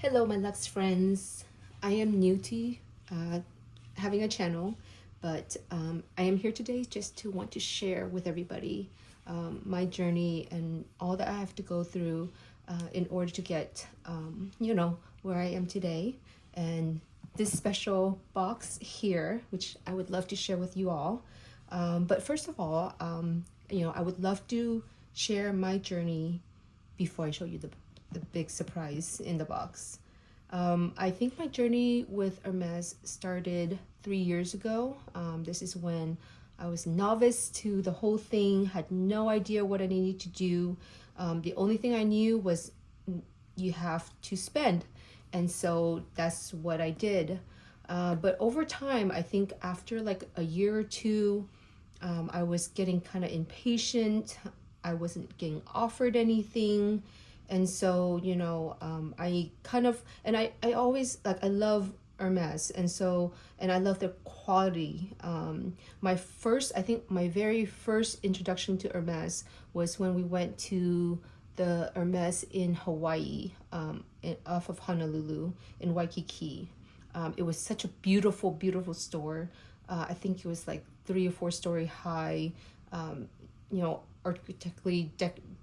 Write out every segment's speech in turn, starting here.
Hello, my Lux friends. I am new to having a channel, but I am here today just to want to share with everybody my journey and all that I have to go through in order to get, where I am today. And this special box here, which I would love to share with you all. But first of all, I would love to share my journey before I show you the big surprise in the box. I think my journey with Hermès started 3 years ago. This is when I was novice to the whole thing, had no idea what I needed to do. The only thing I knew was you have to spend. And so that's what I did. But over time, I think after like a year or two, I was getting kind of impatient. I wasn't getting offered anything. And so, I kind of, and I always, like, I love Hermes. And I love the quality. I think my very first introduction to Hermes was when we went to the Hermes in Hawaii, off of Honolulu in Waikiki. It was such a beautiful, beautiful store. I think it was like 3 or 4 story high, architecturally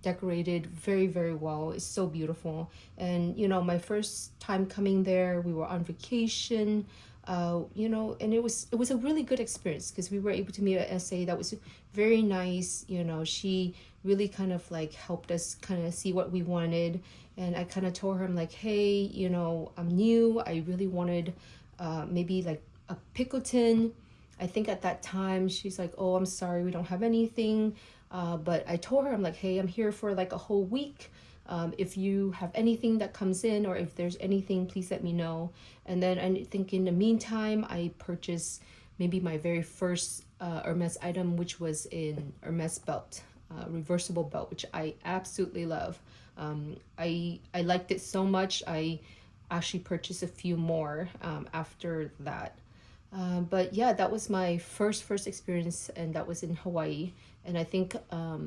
decorated very, very well. It's so beautiful. And my first time coming there, we were on vacation, and it was a really good experience because we were able to meet an SA that was very nice. She really kind of like helped us kind of see what we wanted. And I kind of told her, I'm like, hey, I'm new. I really wanted maybe like a pickleton. I think at that time she's like, oh, I'm sorry, we don't have anything. But I told her, I'm like, hey, I'm here for like a whole week. If you have anything that comes in or if there's anything, please let me know. And then I think in the meantime, I purchased maybe my very first Hermes item, which was in Hermes belt, reversible belt, which I absolutely love. I liked it so much. I actually purchased a few more after that. But yeah, that was my first experience, and that was in Hawaii. And I think a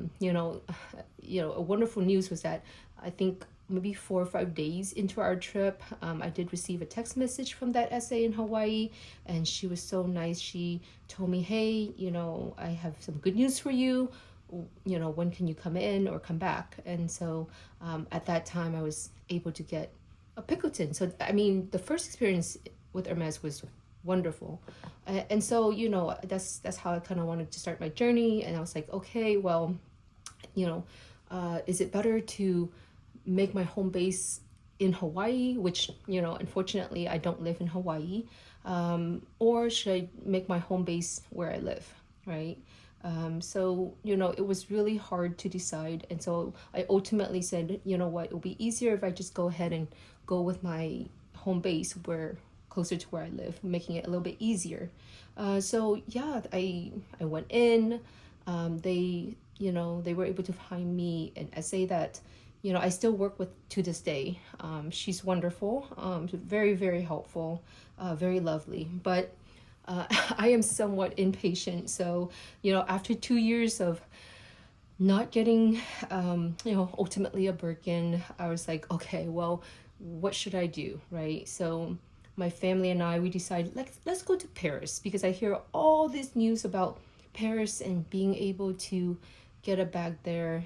wonderful news was that I think maybe 4 or 5 days into our trip, I did receive a text message from that SA in Hawaii, and she was so nice. She told me, hey, I have some good news for you. When can you come in or come back? And so at that time I was able to get a pickleton. So I mean, the first experience with Hermes was wonderful. And so that's how I kind of wanted to start my journey. And I was like, okay, well, is it better to make my home base in Hawaii, which unfortunately I don't live in Hawaii, or should I make my home base where I live, right? So it was really hard to decide. And so I ultimately said, you know what, it'll be easier if I just go ahead and go with my home base where closer to where I live, making it a little bit easier. So yeah, I went in. They were able to find me an SA that I still work with to this day. She's wonderful, very, very helpful, very lovely. But I am somewhat impatient. So after 2 years of not getting ultimately a Birkin, I was like, okay, well, what should I do, right? So my family and I, we decided, let's go to Paris, because I hear all this news about Paris and being able to get a bag there.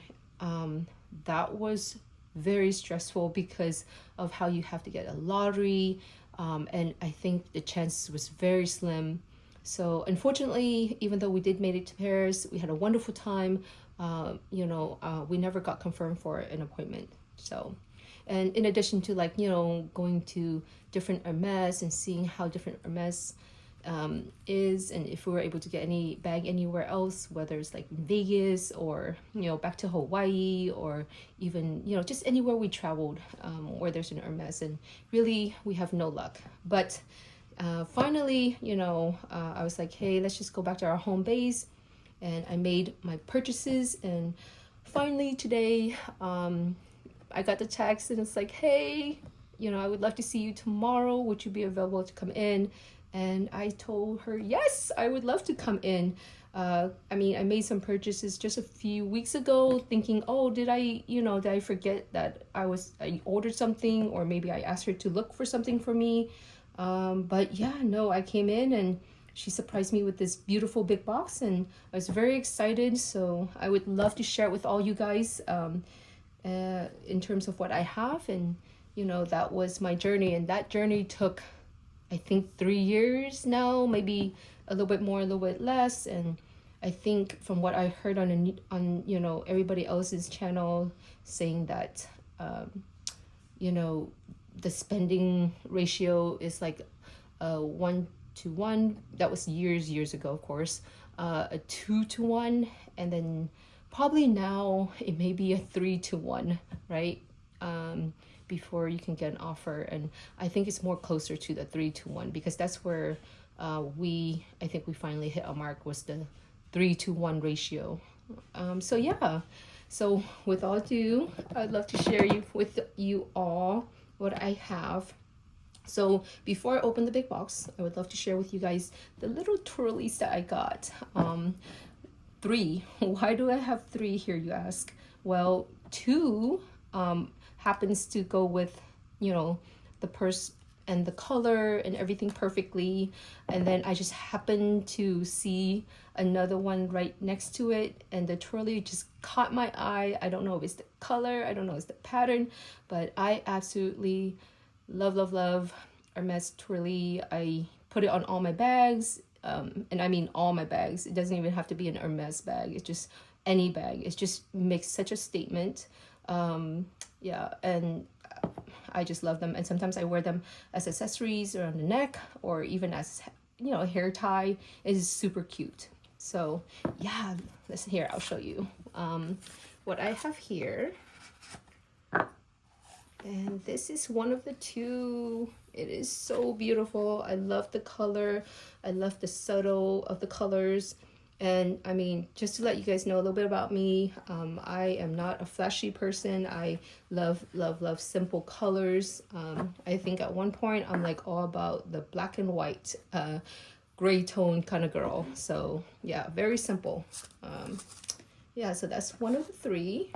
That was very stressful because of how you have to get a lottery, and I think the chance was very slim. So unfortunately, even though we did make it to Paris, we had a wonderful time. We never got confirmed for an appointment. So, and in addition to going to different Hermes and seeing how different Hermes is, and if we were able to get any bag anywhere else, whether it's like in Vegas or back to Hawaii, or even just anywhere we traveled where there's an Hermes, and really we have no luck. But finally, I was like, hey, let's just go back to our home base, and I made my purchases. And finally today, I got the text, and it's like, hey, I would love to see you tomorrow. Would you be available to come in? And I told her, yes, I would love to come in. I mean, I made some purchases just a few weeks ago thinking, oh, did I forget that I ordered something, or maybe I asked her to look for something for me. But yeah, no, I came in and she surprised me with this beautiful big box, and I was very excited. So I would love to share it with all you guys in terms of what I have. And, that was my journey. And that journey took, I think, 3 years now, maybe a little bit more, a little bit less. And I think from what I heard on everybody else's channel saying that, the spending ratio is like 1 to 1. That was years ago, of course. A 2 to 1, and then probably now it may be a 3 to 1, right? Before you can get an offer. And I think it's more closer to the 3 to 1, because that's where I think we finally hit a mark, was the 3 to 1 ratio. So yeah, so with all ado, I'd love to share with you all what I have. So before I open the big box, I would love to share with you guys the little twirlies that I got. 3. Why do I have 3 here, you ask? Well, 2 happens to go with, the purse and the color and everything perfectly. And then I just happened to see another one right next to it, and the twirly just caught my eye. I don't know if it's the color, I don't know if it's the pattern, but I absolutely love Hermès twirly. I put it on all my bags, and I mean all my bags. It doesn't even have to be an Hermès bag. It's just any bag. It just makes such a statement. Yeah, and I just love them. And sometimes I wear them as accessories around the neck, or even as hair tie. It is super cute. So yeah, listen here, I'll show you what I have here. And this is one of the 2. It is so beautiful. I love the color. I love the subtle of the colors. And I mean, just to let you guys know a little bit about me, I am not a flashy person. I love simple colors. I think at one point I'm like all about the black and white, gray tone kind of girl. So yeah, very simple. Yeah, so that's one of the 3.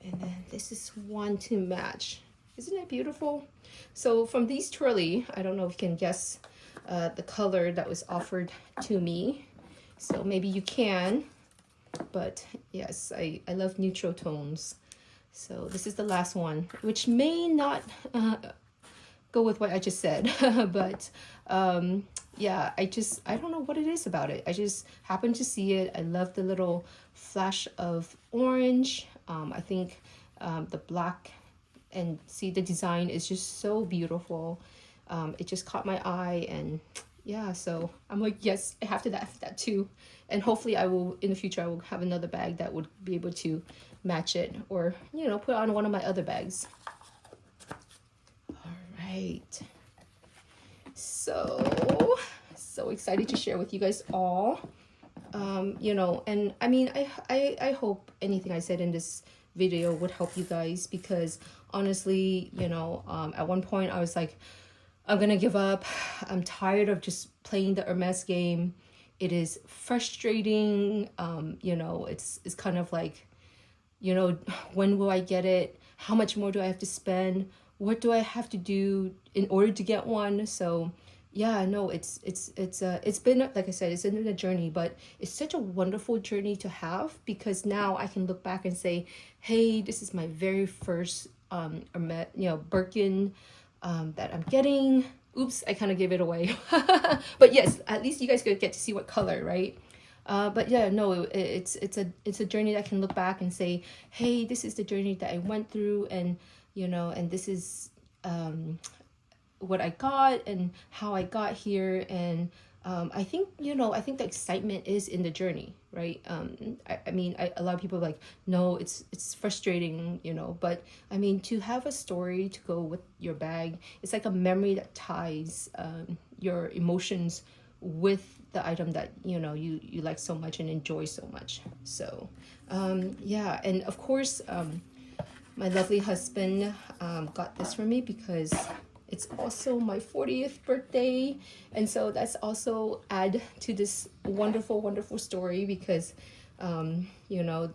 And then this is one to match. Isn't it beautiful? So from these twirly, I don't know if you can guess the color that was offered to me. So maybe you can, but yes, I love neutral tones. So this is the last one, which may not go with what I just said, but yeah, I don't know what it is about it. I just happened to see it. I love the little flash of orange. I think the black, and see, the design is just so beautiful. It just caught my eye, and yeah, so I'm like, yes, I have to have that too. And hopefully I will, in the future, I will have another bag that would be able to match it, or put on one of my other bags. All right, so excited to share with you guys all. And I mean, I hope anything I said in this video would help you guys, because honestly, at one point I was like, I'm gonna give up. I'm tired of just playing the Hermès game. It is frustrating. It's kind of like, when will I get it? How much more do I have to spend? What do I have to do in order to get one? So yeah, no, it's been, like I said, it's been a journey, but it's such a wonderful journey to have, because now I can look back and say, hey, this is my very first Birkin that I'm getting. Oops, I kind of gave it away. But yes, at least you guys could get to see what color, right? But yeah, no, it's a journey that I can look back and say, hey, this is the journey that I went through, and and this is what I got and how I got here. And I think the excitement is in the journey, right? I mean, a lot of people are like, no, it's frustrating, but I mean, to have a story to go with your bag, it's like a memory that ties your emotions with the item that you like so much and enjoy so much. So yeah, and of course my lovely husband got this for me because it's also my 40th birthday, and so that's also add to this wonderful, wonderful story because, you know,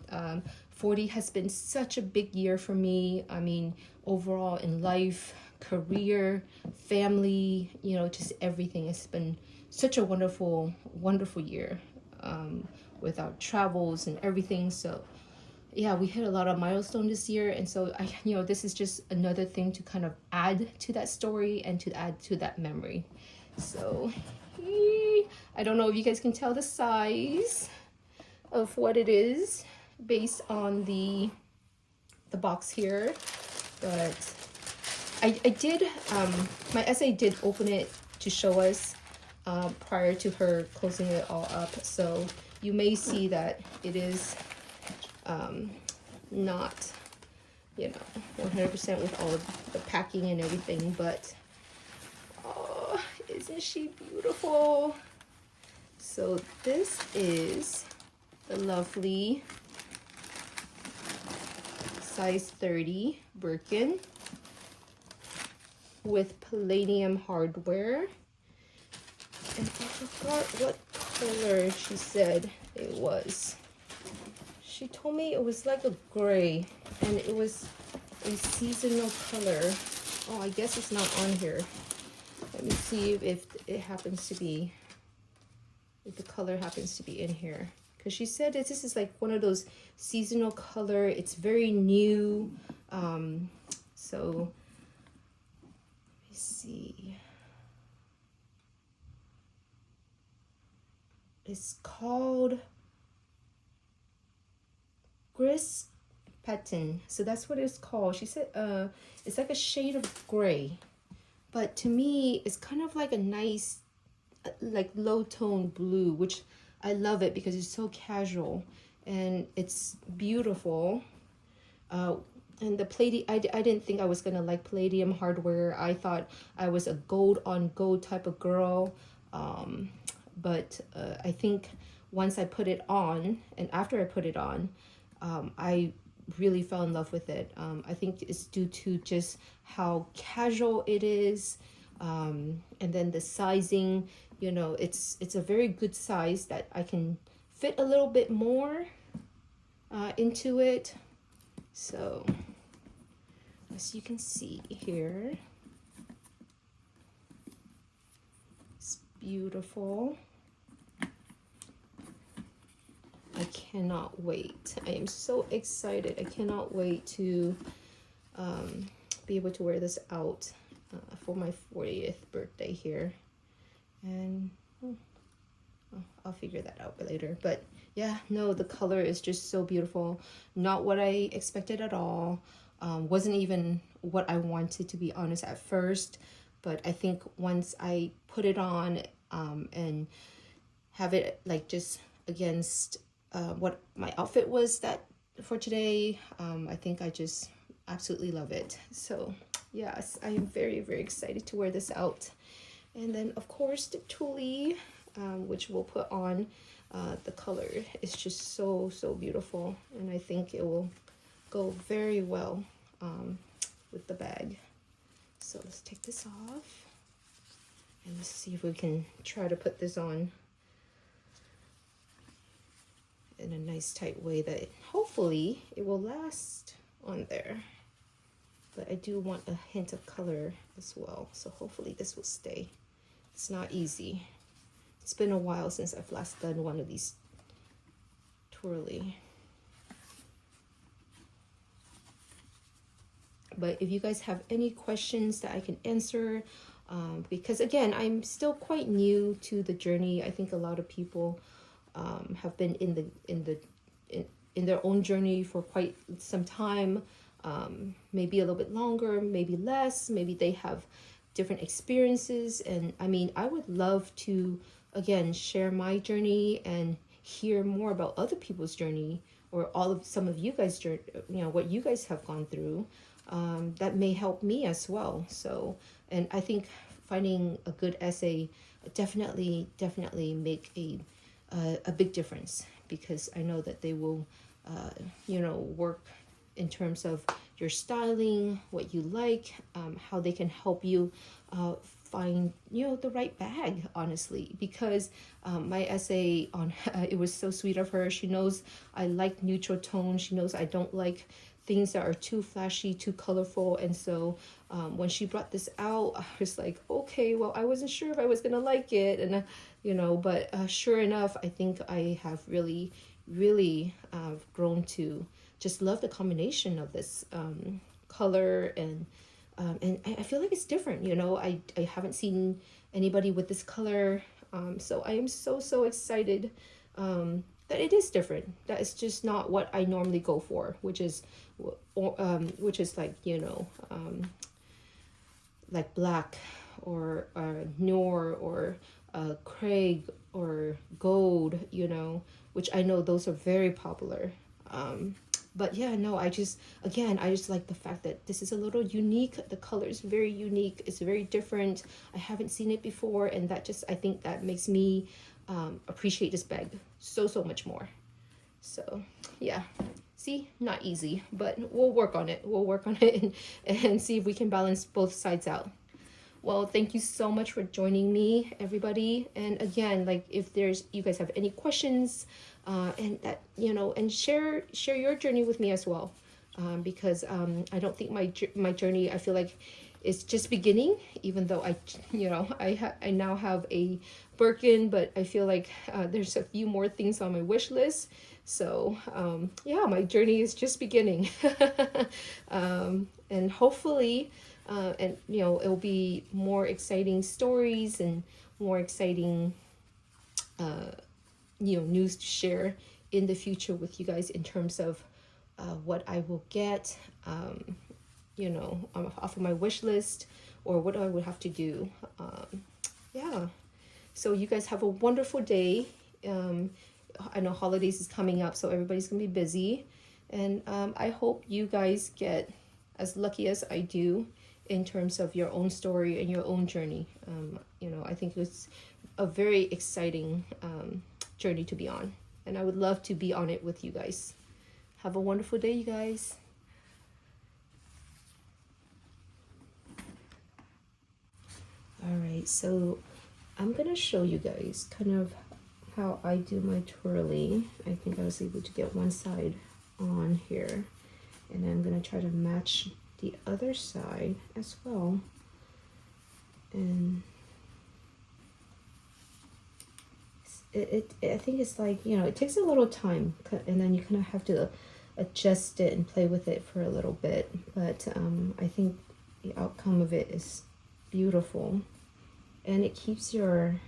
40 has been such a big year for me. I mean, overall in life, career, family, you know, just everything. It's been such a wonderful, wonderful year with our travels and everything. So, yeah, we hit a lot of milestones this year, and so you know, this is just another thing to kind of add to that story and to add to that memory. So, I don't know if you guys can tell the size of what it is based on the box here, but I did my essay did open it to show us prior to her closing it all up, so you may see that it is not, you know, 100% with all of the packing and everything, but oh, isn't she beautiful? So this is the lovely size 30 Birkin with palladium hardware, and I forgot what color she said it was. She told me it was like a gray, and it was a seasonal color. Oh, I guess it's not on here. Let me see if it happens to be, if the color happens to be in here. Because she said that this is like one of those seasonal color. It's very new. So, let me see. It's called Gris Patin. So that's what it's called. She said it's like a shade of gray. But to me, it's kind of like a nice, like low tone blue, which I love it because it's so casual and it's beautiful. And the palladium, I didn't think I was gonna like palladium hardware. I thought I was a gold on gold type of girl. But I think once I put it on, and after I put it on, I really fell in love with it. I think it's due to just how casual it is, and then the sizing. You know, it's a very good size that I can fit a little bit more into it. So as you can see here, it's beautiful. I cannot wait. I am so excited. I cannot wait to be able to wear this out for my 40th birthday here. And I'll figure that out later. But yeah, no, the color is just so beautiful. Not what I expected at all. Wasn't even what I wanted, to be honest, at first. But I think once I put it on and have it like just against what my outfit was that for today, I think I just absolutely love it. So yes, I am very, very excited to wear this out. And then of course the tulle, which we'll put on. The color is just so beautiful, and I think it will go very well with the bag. So let's take this off and let's see if we can try to put this on in a nice tight way that hopefully it will last on there. But I do want a hint of color as well, so hopefully this will stay. It's not easy. It's been a while since I've last done one of these twirly. But if you guys have any questions that I can answer, because again, I'm still quite new to the journey. I think a lot of people have been in their own journey for quite some time, maybe a little bit longer, maybe less, maybe they have different experiences. And I mean, I would love to again share my journey and hear more about other people's journey, or some of you guys journey, you know, what you guys have gone through, that may help me as well. So, and I think finding a good essay definitely make a big difference, because I know that they will you know, work in terms of your styling, what you like, how they can help you find, you know, the right bag, honestly, because my essay on it was so sweet of her. She knows I like neutral tones. She knows I don't like things that are too flashy, too colorful. And so when she brought this out, I was like, okay, well, I wasn't sure if I was gonna like it. And you know, but sure enough, I think I have really grown to just love the combination of this color. And I feel like it's different, you know. I haven't seen anybody with this color, so I am so excited that it is different, that it's just not what I normally go for, which is like, you know, like black or Noor or Craig or gold, you know, which I know those are very popular. But yeah, no, I just like the fact that this is a little unique. The color is very unique. It's very different. I haven't seen it before, and that just, I think that makes me appreciate this bag so much more. So yeah, see, not easy, but we'll work on it. We'll work on it and see if we can balance both sides out. Well, thank you so much for joining me, everybody. And again, like, if you guys have any questions, and that, you know, and share your journey with me as well, because I don't think my journey, I feel like, is just beginning. Even though I now have a Birkin, but I feel like there's a few more things on my wish list. So yeah, my journey is just beginning. And hopefully, and you know, it'll be more exciting stories and more exciting you know, news to share in the future with you guys in terms of what I will get, you know, off of my wish list, or what I would have to do. Yeah, so you guys have a wonderful day. I know holidays is coming up, so everybody's gonna be busy, and I hope you guys get as lucky as I do in terms of your own story and your own journey. You know, I think it's a very exciting journey to be on, and I would love to be on it with you guys. Have a wonderful day, you guys. All right, so I'm gonna show you guys kind of how I do my twirly. I think I was able to get one side on here, and I'm gonna try to match the other side as well. And I think it's like, you know, it takes a little time, and then you kind of have to adjust it and play with it for a little bit. But I think the outcome of it is beautiful, and it keeps your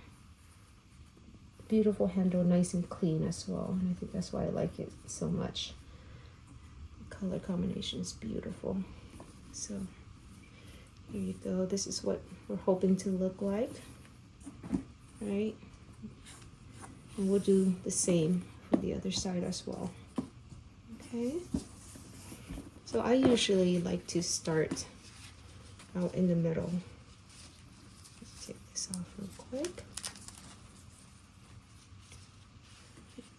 beautiful handle nice and clean as well. And I think that's why I like it so much. The color combination is beautiful. So here you go. This is what we're hoping to look like, right? And we'll do the same for the other side as well. Okay. So I usually like to start out in the middle. Let's take this off real quick.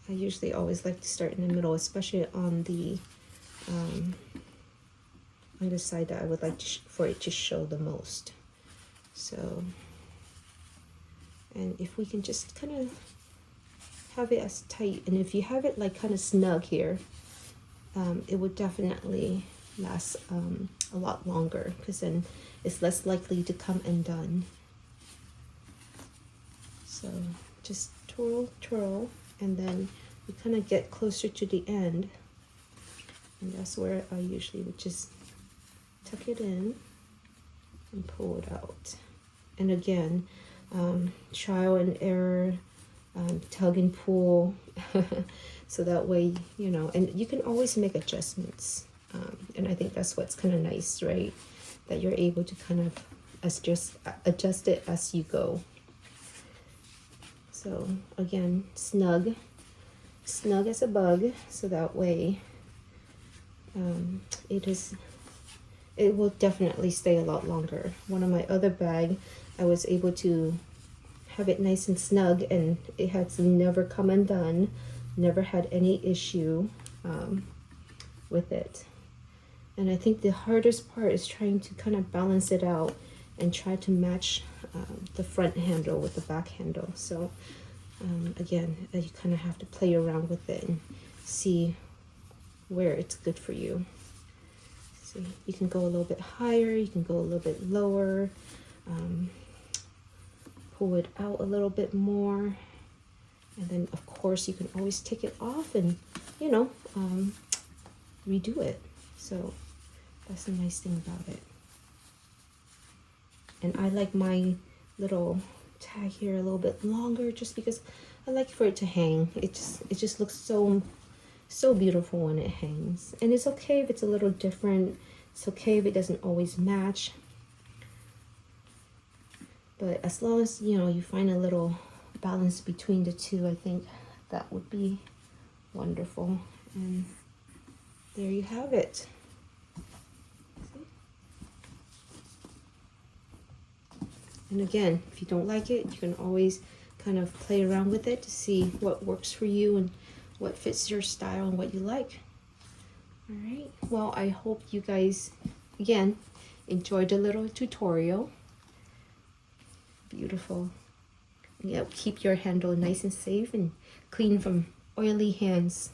I usually always like to start in the middle, especially on the side that I would like for it to show the most. So, and if we can just kind of have it as tight, and if you have it like kind of snug here, it would definitely last a lot longer, because then it's less likely to come undone. So just twirl, and then we kind of get closer to the end, and that's where I usually would just tuck it in and pull it out. And again, trial and error, tug and pull, so that way, you know, and you can always make adjustments, and I think that's what's kind of nice, right, that you're able to kind of adjust it as you go. So again, snug as a bug, so that way it will definitely stay a lot longer. One of my other bag, I was able to have it nice and snug, and it has never come undone, never had any issue with it. And I think the hardest part is trying to kind of balance it out and try to match the front handle with the back handle. So again, you kind of have to play around with it and see where it's good for you. See, you can go a little bit higher, you can go a little bit lower, pull it out a little bit more, and then of course you can always take it off and, you know, redo it. So that's the nice thing about it. And I like my little tag here a little bit longer just because I like for it to hang. It just looks so beautiful when it hangs. And it's okay if it's a little different. It's okay if it doesn't always match. But as long as, you know, you find a little balance between the two, I think that would be wonderful. And there you have it. And again, if you don't like it, you can always kind of play around with it to see what works for you and what fits your style and what you like. All right, well, I hope you guys, again, enjoyed the little tutorial. Beautiful. Yeah, keep your handle nice and safe and clean from oily hands.